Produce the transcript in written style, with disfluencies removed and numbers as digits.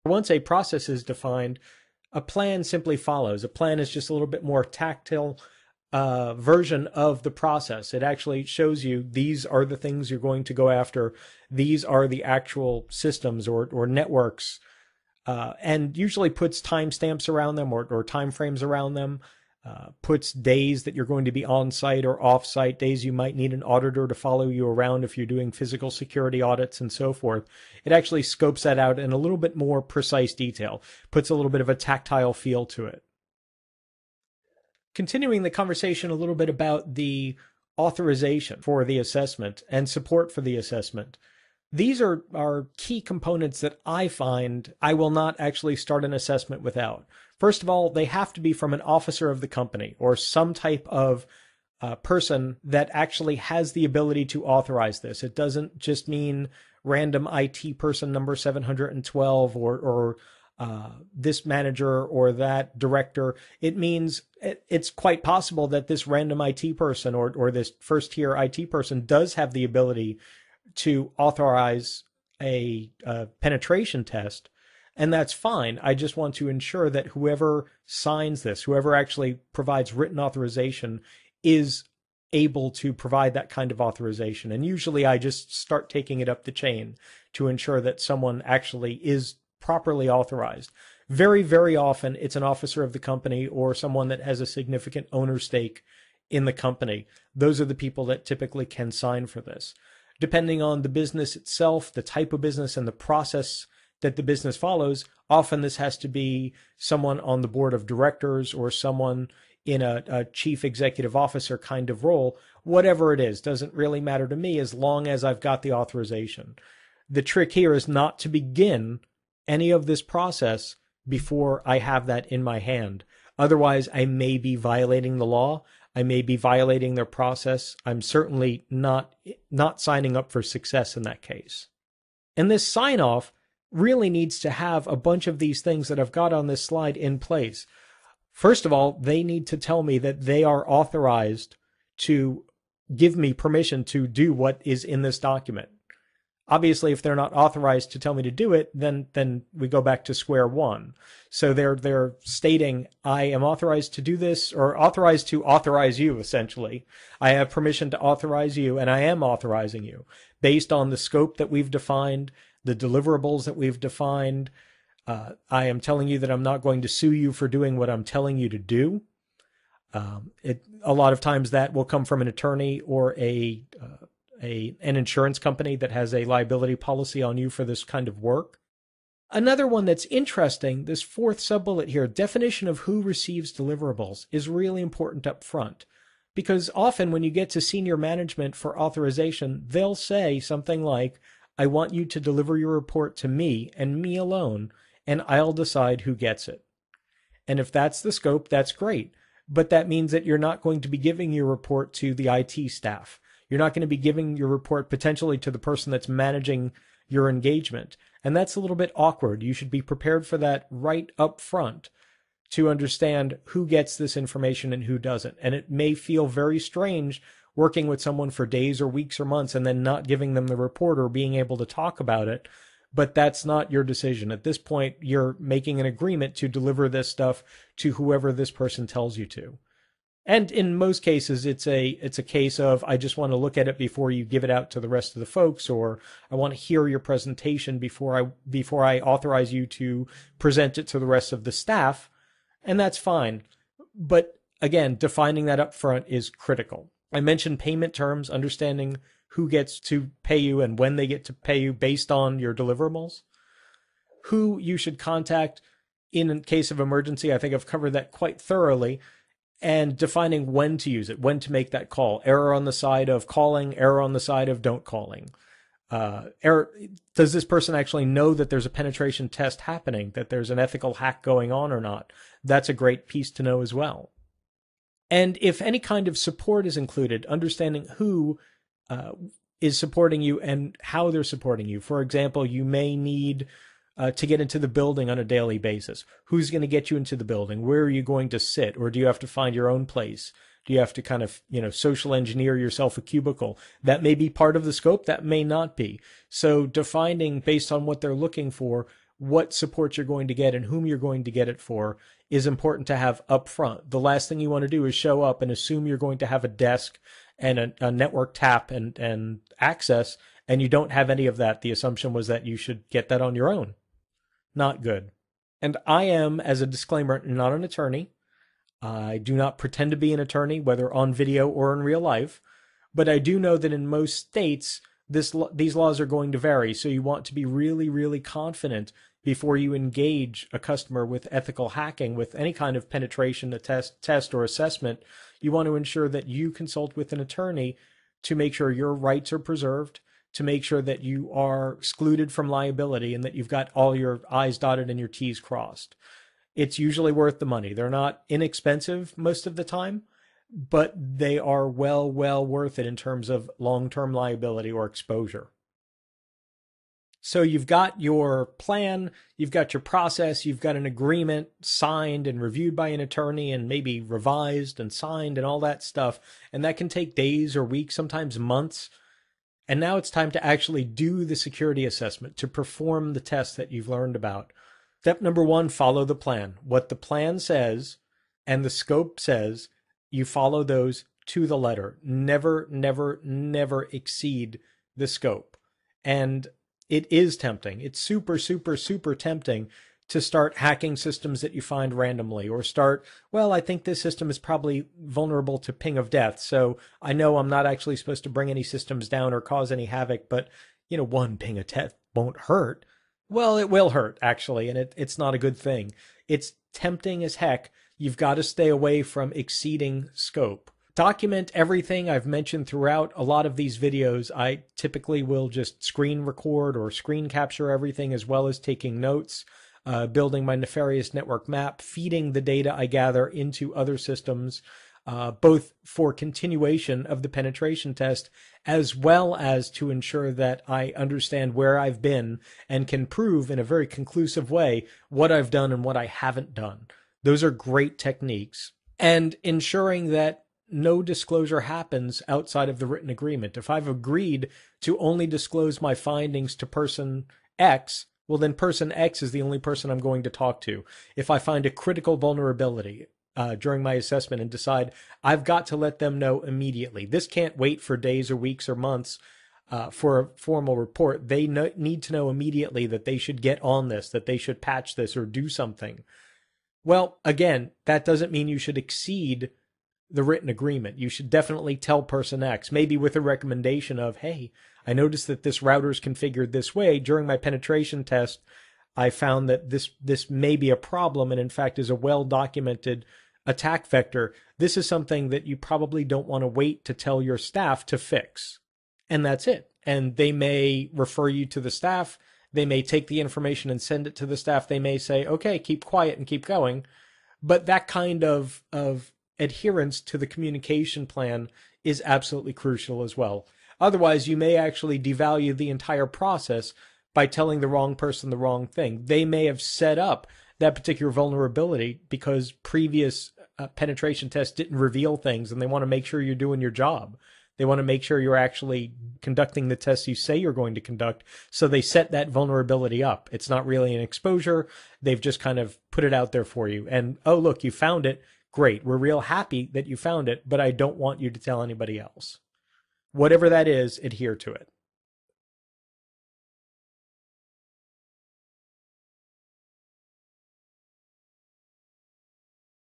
Once a process is defined, a plan simply follows. A plan is just a little bit more tactile version of the process. It actually shows you these are the things you're going to go after. These are the actual systems or networks, and usually puts timestamps around them or time frames around them. Puts days that you're going to be on site or off site, days you might need an auditor to follow you around if you're doing physical security audits and so forth. It actually scopes that out in a little bit more precise detail, puts a little bit of a tactile feel to it. Continuing the conversation a little bit about the authorization for the assessment and support for the assessment. These are key components that I find I will not actually start an assessment without. First of all, they have to be from an officer of the company or some type of person that actually has the ability to authorize this. It doesn't just mean random IT person number 712 or this manager or that director. It means it's quite possible that this random IT person or this first tier IT person does have the ability to authorize a penetration test, and that's fine. I just want to ensure that whoever signs this, whoever actually provides written authorization, is able to provide that kind of authorization. And usually I just start taking it up the chain to ensure that someone actually is properly authorized. Very, very often it's an officer of the company or someone that has a significant owner stake in the company. Those are the people that typically can sign for this. Depending on the business itself, the type of business, and the process that the business follows, often this has to be someone on the board of directors or someone in a chief executive officer kind of role. Whatever it is, doesn't really matter to me as long as I've got the authorization. The trick here is not to begin any of this process before I have that in my hand. Otherwise, I may be violating the law. I may be violating their process. I'm certainly not signing up for success in that case. And this sign-off really needs to have a bunch of these things that I've got on this slide in place. First of all, they need to tell me that they are authorized to give me permission to do what is in this document. Obviously, if they're not authorized to tell me to do it, then we go back to square one. So they're stating, I am authorized to do this, or authorized to authorize you, essentially. I have permission to authorize you, and I am authorizing you based on the scope that we've defined, the deliverables that we've defined. I am telling you that I'm not going to sue you for doing what I'm telling you to do. A lot of times that will come from an attorney or an insurance company that has a liability policy on you for this kind of work. Another one that's interesting, this fourth sub-bullet here, definition of who receives deliverables, is really important up front. Because often when you get to senior management for authorization, they'll say something like, I want you to deliver your report to me and me alone, and I'll decide who gets it. And if that's the scope, that's great. But that means that you're not going to be giving your report to the IT staff. You're not going to be giving your report potentially to the person that's managing your engagement. And that's a little bit awkward. You should be prepared for that right up front to understand who gets this information and who doesn't. And it may feel very strange working with someone for days or weeks or months and then not giving them the report or being able to talk about it. But that's not your decision. At this point, you're making an agreement to deliver this stuff to whoever this person tells you to. And in most cases, it's a case of, I just want to look at it before you give it out to the rest of the folks, or I want to hear your presentation before I authorize you to present it to the rest of the staff. And that's fine. But again, defining that up front is critical. I mentioned payment terms, understanding who gets to pay you and when they get to pay you based on your deliverables. Who you should contact in case of emergency. I think I've covered that quite thoroughly. And defining when to use it, when to make that call. Error on the side of calling, error on the side of don't calling. Error, does this person actually know that there's a penetration test happening, that there's an ethical hack going on or not? That's a great piece to know as well. And if any kind of support is included, understanding who is supporting you and how they're supporting you. For example, you may need to get into the building on a daily basis. Who's going to get you into the building? Where are you going to sit? Or do you have to find your own place? Do you have to kind of, social engineer yourself a cubicle? That may be part of the scope. That may not be. So defining based on what they're looking for, what support you're going to get and whom you're going to get it for is important to have up front. The last thing you want to do is show up and assume you're going to have a desk and a network tap and access, and you don't have any of that. The assumption was that you should get that on your own. Not good. And I am, as a disclaimer, not an attorney. I do not pretend to be an attorney, whether on video or in real life, but I do know that in most states, these laws are going to vary. So you want to be really, really confident before you engage a customer with ethical hacking, with any kind of penetration test or assessment. You want to ensure that you consult with an attorney to make sure your rights are preserved, to make sure that you are excluded from liability and that you've got all your I's dotted and your T's crossed. It's usually worth the money. They're not inexpensive most of the time, but they are well worth it in terms of long-term liability or exposure. So you've got your plan, you've got your process, you've got an agreement signed and reviewed by an attorney and maybe revised and signed and all that stuff. And that can take days or weeks, sometimes months. And now it's time to actually do the security assessment, to perform the tests that you've learned about. Step number 1, follow the plan. What the plan says and the scope says, you follow those to the letter. Never, never, never exceed the scope. And it is tempting. It's super, super, super tempting to start hacking systems that you find randomly, or start, well, I think this system is probably vulnerable to ping of death, so I know I'm not actually supposed to bring any systems down or cause any havoc, but, one ping of death won't hurt. Well, it will hurt, actually, and it's not a good thing. It's tempting as heck. You've got to stay away from exceeding scope. Document everything I've mentioned throughout a lot of these videos. I typically will just screen record or screen capture everything, as well as taking notes, building my nefarious network map, feeding the data I gather into other systems, both for continuation of the penetration test, as well as to ensure that I understand where I've been and can prove in a very conclusive way what I've done and what I haven't done. Those are great techniques. And ensuring that no disclosure happens outside of the written agreement. If I've agreed to only disclose my findings to person X, well, then person X is the only person I'm going to talk to. If I find a critical vulnerability during my assessment and decide I've got to let them know immediately, this can't wait for days or weeks or months for a formal report. They need to know immediately that they should get on this, that they should patch this or do something. Well, again, that doesn't mean you should exceed the written agreement. You should definitely tell person X, maybe with a recommendation of, hey, I noticed that this router is configured this way. During my penetration test, I found that this may be a problem and in fact is a well-documented attack vector. This is something that you probably don't want to wait to tell your staff to fix. And that's it. And they may refer you to the staff. They may take the information and send it to the staff. They may say, okay, keep quiet and keep going. But that kind of adherence to the communication plan is absolutely crucial as well. Otherwise, you may actually devalue the entire process by telling the wrong person the wrong thing. They may have set up that particular vulnerability because previous penetration tests didn't reveal things, and they want to make sure you're doing your job. They want to make sure you're actually conducting the tests you say you're going to conduct. So they set that vulnerability up. It's not really an exposure. They've just kind of put it out there for you. And, oh, look, you found it. Great. We're real happy that you found it, but I don't want you to tell anybody else. Whatever that is, adhere to it.